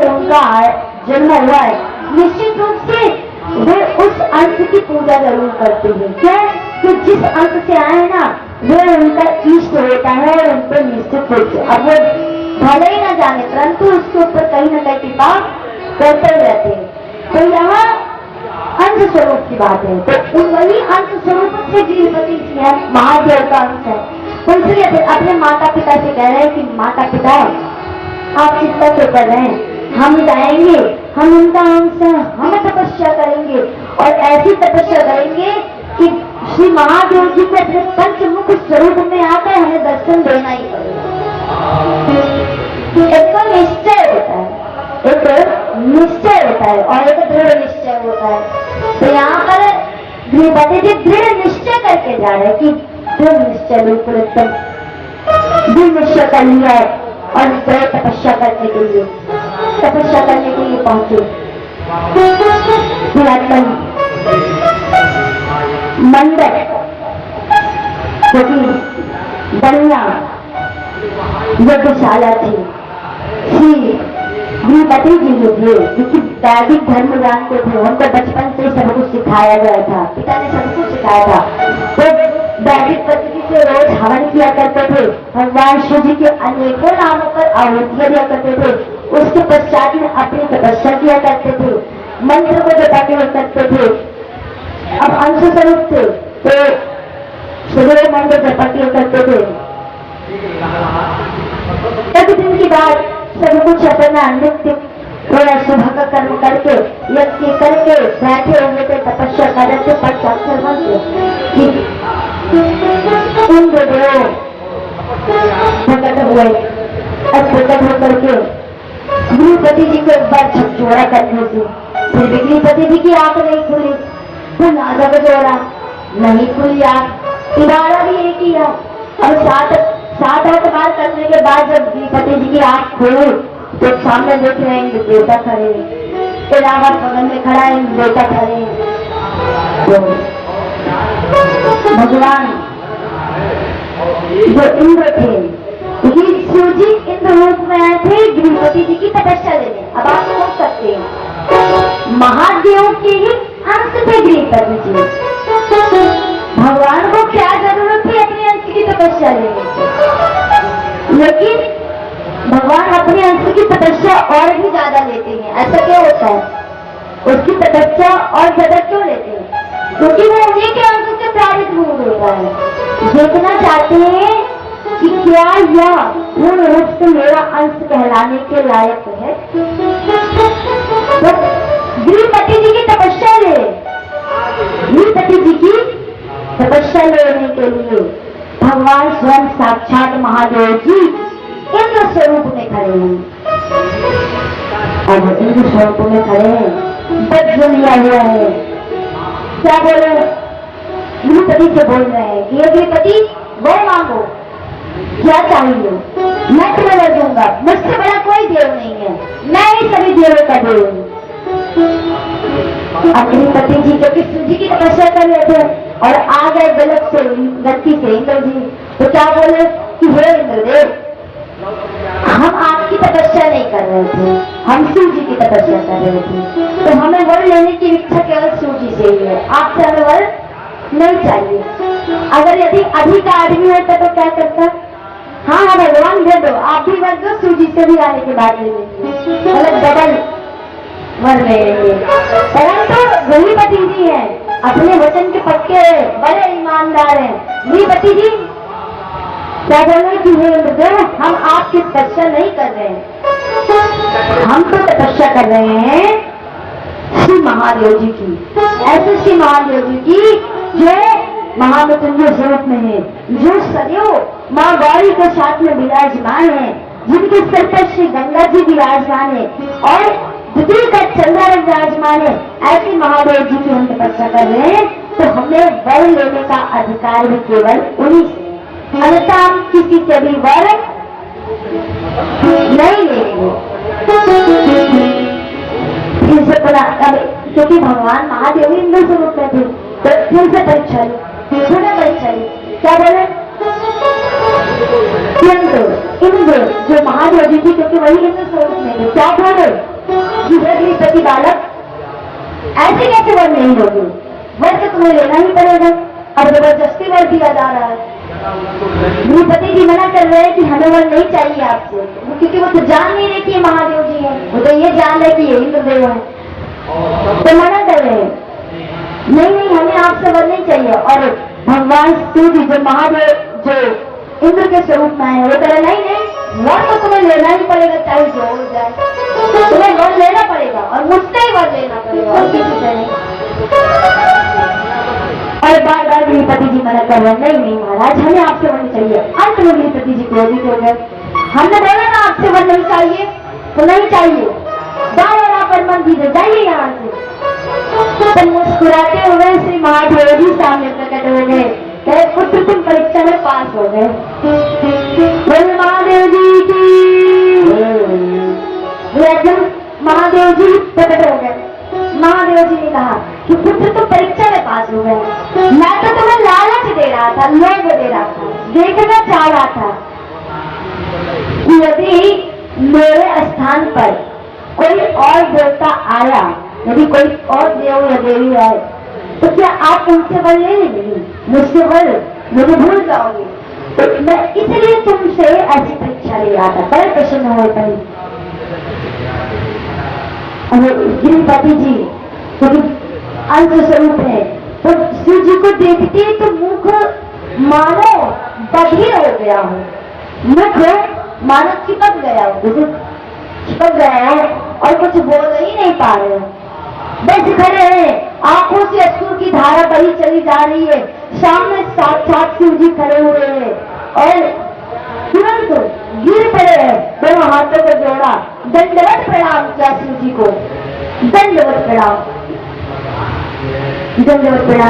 उनका जन्म हुआ है, निश्चित रूप से वे उस अंश की पूजा जरूर करते हैं। क्या कि जिस अंश से आए ना वे उनका इष्ट होता है और उन पर निश्चित रूप से अब वो भले ही ना जाने परंतु उसके ऊपर कहीं ना कहीं कृपा करते ही रहते हैं। तो यहाँ अंश स्वरूप की बात है, तो उन वही अंश स्वरूप से गृहपति जी है, महादेव का अंश है। तो इसलिए फिर अपने माता पिता से कह रहे हैं कि माता पिता आप चिंता क्यों कर रहे हैं, हम जाएंगे, हम उनका अंश है, हम तपस्या करेंगे और ऐसी तपस्या करेंगे कि श्री महादेव जी के अपने पंचमुख स्वरूप में आकर हमें दर्शन देना ही पड़ेगा। एक तो निश्चय होता है, एक निश्चय होता है और एक दृढ़ निश्चय होता है। तो यहाँ पर गृहपति जी दृढ़ निश्चय करके जा रहे हैं कि दृढ़ निश्चय बिल्कुल एकदम दृढ़ निश्चय कर लिया है और गए तपस्या करने के लिए पहुंचे। पुरातन मंडप क्योंकि बढ़िया यज्ञशाला थी। श्री गृहपति जी जो थे क्योंकि वैदिक धर्म जानते थे, उनको बचपन से सब कुछ सिखाया गया था, पिता ने सब कुछ सिखाया था। तो वैदिक पद्धति से रोज हवन किया करते थे, भगवान शिव जी के अनेकों नामों पर आहुतियां दिया करते थे। उसके पश्चात में अपनी तपस्या किया करते थे, मंत्र को जपा करते थे। अब अंश स्वरूप थे तो सूर्य मंत्र जपा करते थे। एक दिन की बात सब कुछ अपना नित्य थोड़ा सुबह का कर्म करके यज्ञ करके बैठे हुए थे, तपस्या कर रहे थे। पश्चात इंद्रदेव प्रकट हुए और प्रकट होकर के गृहपति जी को एक बार झकझोरा करने से फिर भी गृहपति जी की आंख नहीं खुली, फिर नाजक जोड़ा नहीं खुली आंख, दोबारा भी यही किया और सात आठ बार करने के बाद जब गृहपति जी की आंख खुली तो सामने देख रहे हैं देवता खड़े, फिर रावण बगल में खड़ा है, देवता खड़े। तो भगवान जो इंद्र थे शिव जी इंद्र रूप में आए थे गृहपति जी की तपस्या लेने। अब आप सोच सकते हैं महादेव के ही अंश थे गृहपति जी, भगवान को क्या जरूरत थी अपने अंश की तपस्या लेने की, लेकिन भगवान अपने अंश की तपस्या और भी ज्यादा लेते हैं। ऐसा क्या होता है, उसकी तपस्या और ज्यादा क्यों लेते हैं? क्योंकि वो उन्हीं के अंश से प्राप्त होता है। देखना चाहते हैं कि क्या यह पूर्ण रूप से मेरा अंश कहलाने के लायक है। तो गृहपति जी की तपस्या ले, गृहपति जी की तपस्या लेने के लिए भगवान स्वयं साक्षात महादेव जी इंद्र स्वरूप में खड़े हैं। अब इंद्र स्वरूप में खड़े हैं, वज्र लिया हुआ है। क्या बोले, गृहपति से बोल रहे हैं कि ये गृहपति वो मांगो क्या चाहिए, मैं तुम्हें वर दूंगा, मुझसे बड़ा कोई देव नहीं है, मैं ही सभी देवों का देव हूँ। अब गृहपति जी क्योंकि शिव जी की तपस्या कर रहे थे और आ गए गलत से गलती से इंद्र जी, तो क्या बोले कि हे इंद्रदेव, हम आपकी तपस्या नहीं कर रहे थे, हम शिव जी की तपस्या कर रहे थे, तो हमें वर लेने की इच्छा केवल शिव जी से ही है, आपसे हमें वर नहीं चाहिए। अगर यदि अधिक आदमी होता तो क्या करता, हाँ हाँ भगवान दे दो, आप भी वर दो, शिव जी से भी आने के बाद ले लेंगे, मतलब डबल वर ले लेंगे। परंतु गृहपति जी है, अपने वचन के पक्के है, बड़े ईमानदार है। गृहपति जी क्या बोल रहे कि हे इंद्रदेव, हम आपकी तपस्या नहीं कर रहे हैं, हम तो तपस्या कर रहे हैं श्री महादेव जी की। ऐसे श्री महादेव जी की जो महामृत्युंजय स्वरूप में है, जो सदैव माँ गौरी के साथ में विराजमान है, जिनके सिर पर श्री गंगा जी विराजमान है और द्वितीय का चंद्र विराजमान है, ऐसे महादेव जी की हम तपस्या कर रहे हैं। तो हमें वर लेने का अधिकार भी केवल उन्हीं से, अन्यथा हम किसी से भी वर नहीं लेंगे। फिर से क्योंकि भगवान महादेव इंद्र स्वरूप में थे, तो फिर से परीक्षा ली, पुनः परीक्षा ली। क्या बोले, इंद्र जो महादेव जी थी, क्योंकि वही इंद्र स्वरूप में थे, क्या बोले वर नहीं लोगे, वर तो तुम्हें लेना ही पड़ेगा। अब जबरदस्ती वर दिया जा रहा है। गृहपति जी मना कर रहे हैं कि हमें वर नहीं चाहिए आपसे, क्योंकि वो तो जान नहीं रहे कि ये महादेव जी हैं, वो तो ये जान रहे कि ये इंद्रदेव है, तो मना कर रहे हैं नहीं नहीं हमें आपसे वर नहीं चाहिए। और भगवान शिव जी जो महादेव जो इंद्र के स्वरूप में है, वो कह रहे नहीं नहीं वर तो तुम्हें लेना ही पड़ेगा, चाहे जो हो जाए तुम्हें वर लेना पड़ेगा और मुझसे ही वर लेना पड़ेगा और किसी से नहीं। और बार बार गृहपति जी मना कर रहे नहीं नहीं महाराज हमें आपसे वर नहीं चाहिए। अंत में गृहपति जी क्रोधित हो गए, हमने बोला ना आपसे वर नहीं चाहिए तो नहीं चाहिए, बार पर मन दीजिए जाइए यहाँ से। तो मुस्कुराते हुए श्री महादेव जी सामने प्रकट हो गए, कहे पुत्र तुम परीक्षा में पास हो गए। बोले महादेव जी की महादेव जी प्रकट हो गए। महादेव जी ने कहा कि पुत्र तुम परीक्षा में पास हो गए, मैं तो तुम्हें लालच दे रहा था, लोभ दे रहा था, देखना चाह रहा था कि यदि मेरे स्थान पर कोई और देवता आया, यदि कोई और देव या देवी आए तो क्या आप उनसे वर ले लेंगे, मुझसे वर मुझे भूल जाओगे। तो मैं इसलिए तुमसे ऐसी परीक्षा ले रहा था, बड़े प्रसन्न हुए पहले गृहपति जी क्योंकि अंश स्वरूप है, तो शिव जी को देखते तो मुख मानो बधिर हो गया हो, मुख मानो चिपक गया हो, जैसे चिपक गया है और कुछ बोल ही नहीं पा रहे, बस खड़े हैं, आंखों से अश्रु की धारा बही चली जा रही है, सामने साक्षात शिव जी खड़े हुए हैं और तुरंत गिर पड़े हैं, दोनों हाथों को जोड़ा, दंडवत प्रणाम किया शिव जी को, दंडवत प्रणाम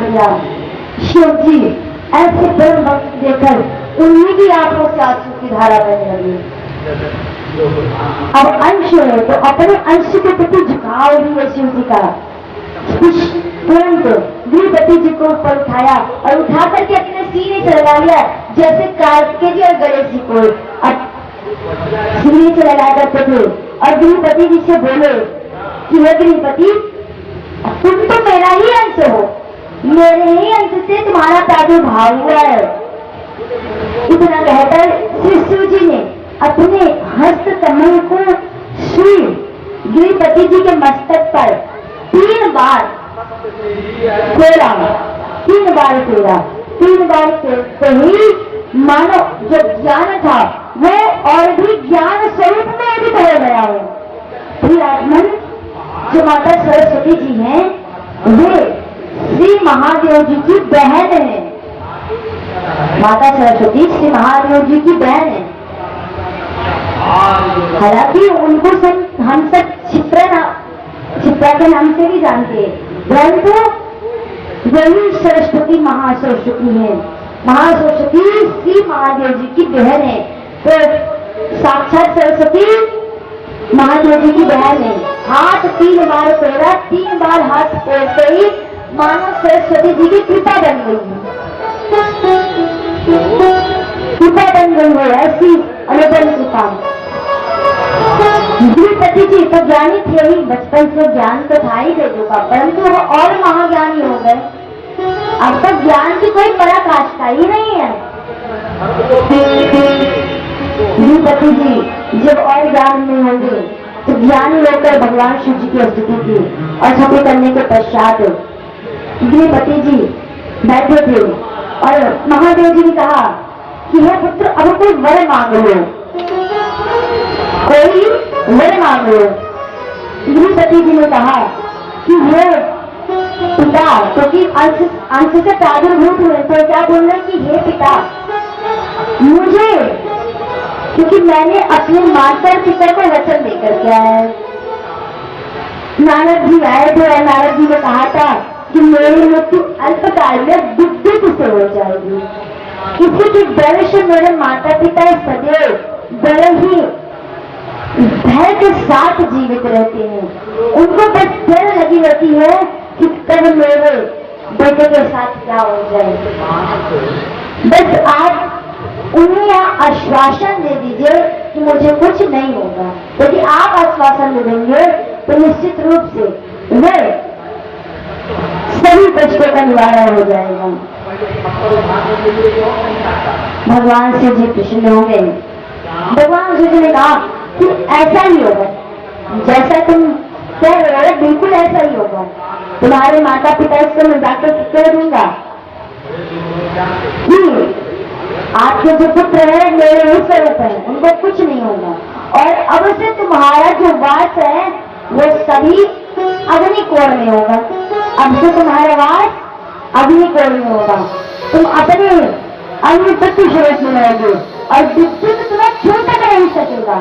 किया। शिव जी ऐसे परम भक्त देखकर उन्हीं की आंखों से आंसू की धारा बहने लगी। अब अंश है तो अपने अंश के प्रति झुकाव भी है शिव जी का। तुरंत गृहपति जी को ऊपर उठाया और उठा करके अपने सीने से लगा लिया, जैसे कार्तिकेय जी और गणेश जी को सीने से लगा करते थे। और गृहपति जी से बोले कि हे गृहपति तुम तो मेरा ही अंश हो, मेरे ही अंश से तुम्हारा प्रादुर्भाव हुआ है। इतना कहकर श्री शिव जी ने अपने हस्त कमल को श्री गृहपति जी के मस्तक पर 3 बार फेरा, 3 बार फेरा, 3 बार फेरते ही मानो जो ज्ञान था वो और भी ज्ञान स्वरूप में अधिक हो गया हो। फिर आत्मन जो माता सरस्वती जी हैं वे श्री महादेव जी की बहन है, माता सरस्वती श्री महादेव जी की बहन है। हालांकि उनको हम सब क्षिप्रा के नाम से भी जानते हैं, परंतु वही सरस्वती महासरस्वती है, महासरस्वती श्री महादेव जी की बहन है। तो साक्षात सरस्वती महादेव जी की बहन है। हाथ 3 बार फेरा, 3 बार हाथ फेरते ही मानो सरस्वती जी की कृपा बन गई है, कृपा बन गई है, ऐसी अनुपम कृपा। गृहपति जी तो ज्ञानी थे ही, बचपन से ज्ञान तो था ही वेदों का, परंतु वो और महाज्ञानी हो गए। अब तक ज्ञान की कोई पराकाष्ठा ही नहीं है। गृहपति जी जब और ज्ञान में होंगे तो ज्ञानी होकर भगवान शिव जी की स्तुति की और स्तुति करने के पश्चात गृहपति जी बैठे थे और महादेव जी ने कहा कि हे पुत्र अब कोई वर मांग लो, कोई वर मांग लो। गृहपति जी ने कहा कि हे पिता, क्योंकि अंश से प्रादुर्भूत हुए तो क्या बोल रहे कि हे पिता मुझे, क्योंकि मैंने अपने माता पिता को वचन देकर के आया है। नारद जी आए थे और नारद जी ने कहा था कि मेरी मृत्यु अल्पकाल में विद्युत से हो जाएगी, किसी के डर से मेरे माता पिता सदैव बड़े ही भय के साथ जीवित रहते हैं, उनको बस डर लगी रहती है कि कब मेरे बेटे के साथ क्या हो जाए। बस आप उन्हें आश्वासन दे दीजिए कि मुझे कुछ नहीं होगा। यदि आप आश्वासन दे देंगे तो निश्चित रूप से वे सभी कष्टों का निवारण हो जाएगा। भगवान शिव जी प्रसन्न हो गए। भगवान शिव जी ने कहा कि ऐसा ही होगा, जैसा तुम कह रहे हो बिल्कुल ऐसा ही होगा। तुम्हारे माता पिता इसको मैं जाकर कह दूंगा कि आपके जो पुत्र है मेरे ही स्वरूप है, उनको कुछ नहीं होगा। और अब से तुम्हारा जो वास है वो सभी अग्निकोण में होगा। अब से तुम्हारा वास अग्निकोण में होगा। तुम अपने अग्निपति स्वरूप में रहोगे और विद्युत तुम्हें छू तक नहीं सकेगा।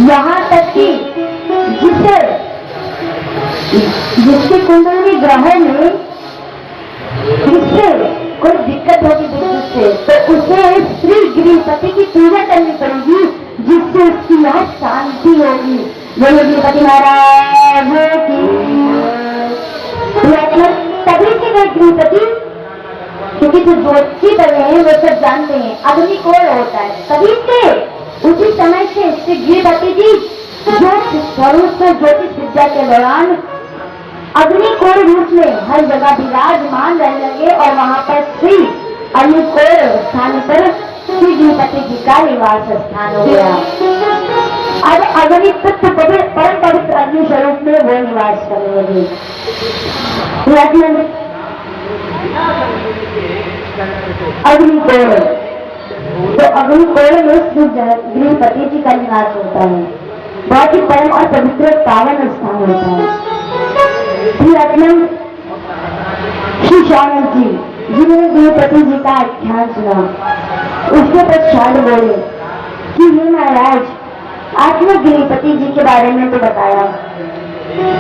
यहाँ तक कि जिसके कुंडली ग्रह में जिससे कोई दिक्कत होगी विद्युत से, तो उसे श्री गृहपति की पूजा करनी पड़ेगी, जिससे उसकी यह शांति होगी। जय गृहपति महाराज की। तभी से गए गृहपति, क्योंकि जो ज्योतिषी बने हैं वो सब जानते हैं अग्निकोण होता है। तभी से उसी समय से श्री गृहपति जी ज्योतिष स्वरूप से ज्योतिष विद्या के दौरान अग्निकोण रूप में हर जगह विराजमान रहने लगे और वहां पर श्री अग्निकोण स्थान पर श्री गृहपति जी का निवास स्थान हो गया। अब अग्नि तत्व परम पवित्र अग्नि स्वरूप में वो निवास करने लगे। अग्निकोण, तो अग्निकोण में श्री गृहपति जी का निवास होता है। बहुत ही परम और पवित्र पावन स्थान होता है। श्री श्यामल जी जिन्होंने गृहपति जी का आख्यान सुना, उसके पश्चात बोले कि हे महाराज, आपने गृहपति जी के बारे में तो बताया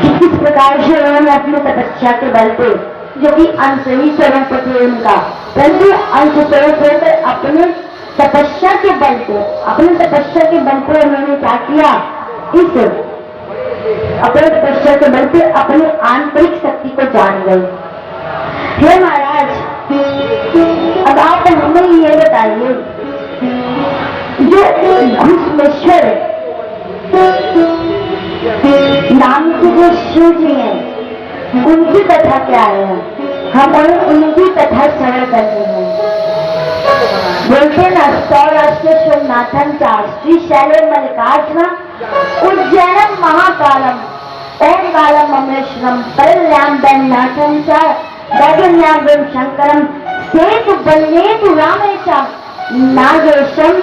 कि किस प्रकार से उन्होंने अपने तपस्या के बल पे, जो कि अंश ही स्वरूप थे उनका, परंतु अंश स्वरूप होकर अपने तपस्या के बल पे उन्होंने क्या किया, अपने तपस्या के बल पे अपनी आंतरिक शक्ति को जान गए। हे महाराज, अब आप हमें ये बताइए, जो घुसमेश्वर नाम के जो शिव जी हैं, उनकी कथा क्या है? हमें उनकी कथा श्रवण करनी है। बोलते ना, सौराष्ट्र सोमनाथन चा श्री शैलेम मल्लिकार्जुन उज्जैनम महाकालम ओंकालम ममेश्वरम परल्याम बैनाथं च गगन्याम शंकरम सेतु बन्नेतु रामेशम नागेशम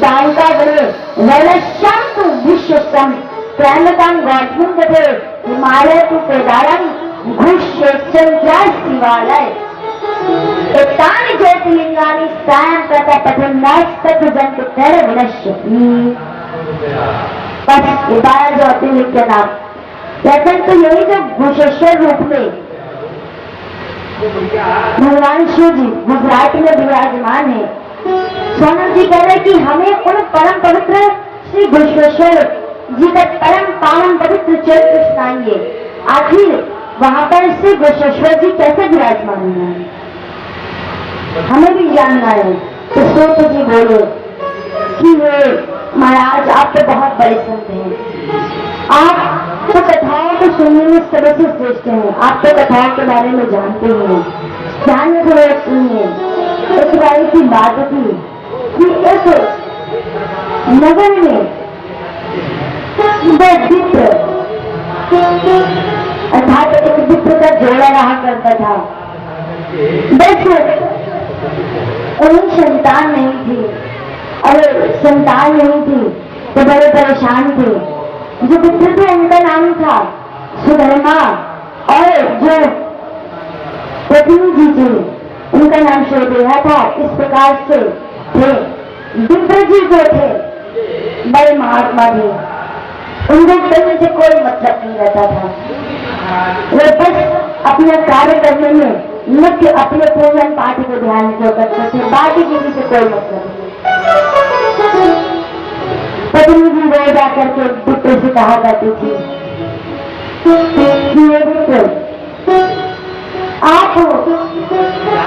दायकागरे वैलश्याम तु विश्वसम प्रेमकं गौतम दे हिमालय तु केदारम घुष्येश्वर शिवालय एतानि ज्योतिर्लिंगानि सायं प्रतपथं नस्तजंत तर विनश्यति। बस 12 ज्योतिर्लिंग के नाम कहते हैं। तो यही जो घुशेश्वर रूप में भगवान शिव जी गुजरात में विराजमान है। सोनम जी कह रहे कि हमें उन परम पवित्र श्री घुशेश्वर जी का परम पावन पवित्र चरित्र सुनाएंगे। आखिर वहां पर श्री घुशेश्वर जी कैसे विराजमान है, हमें भी जानना है। तो सूत जी बोले कि महाराज, आप तो बहुत बड़े संत हैं, आप तो कथाओं को सुनने में सबसे श्रेष्ठ हैं, आप तो कथाओं के बारे में जानते हैं। ध्यान में थोड़ा सुनिए। एक बार की बात थी कि एक नगर में विप्र, अर्थात एक विप्र का जोड़ा रहा करता था। बस उन्हें संतान नहीं थी, और संतान नहीं थी तो बड़े परेशान थे। जो पुत्र थे उनका नाम था सुधर्मा, और जो पत्नी जी थी उनका नाम शोभेहा था। इस प्रकार से थे। विप्र जी जो थे बड़े महात्मा थे, उनको करने से कोई मतलब नहीं रहता था। वो बस अपना कार्य करने में नित्य अपने पूजन पाठ को ध्यान किया करते थे, बाकी किसी से कोई मतलब नहीं। पत्नी जी रोज जाकर के विप्र से कहा करती थी कि ये विप्र, आप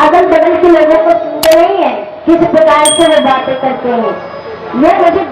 अगल बगल के लोगों को सुनते नहीं है किस प्रकार से वो बातें करते हैं। ये मुझे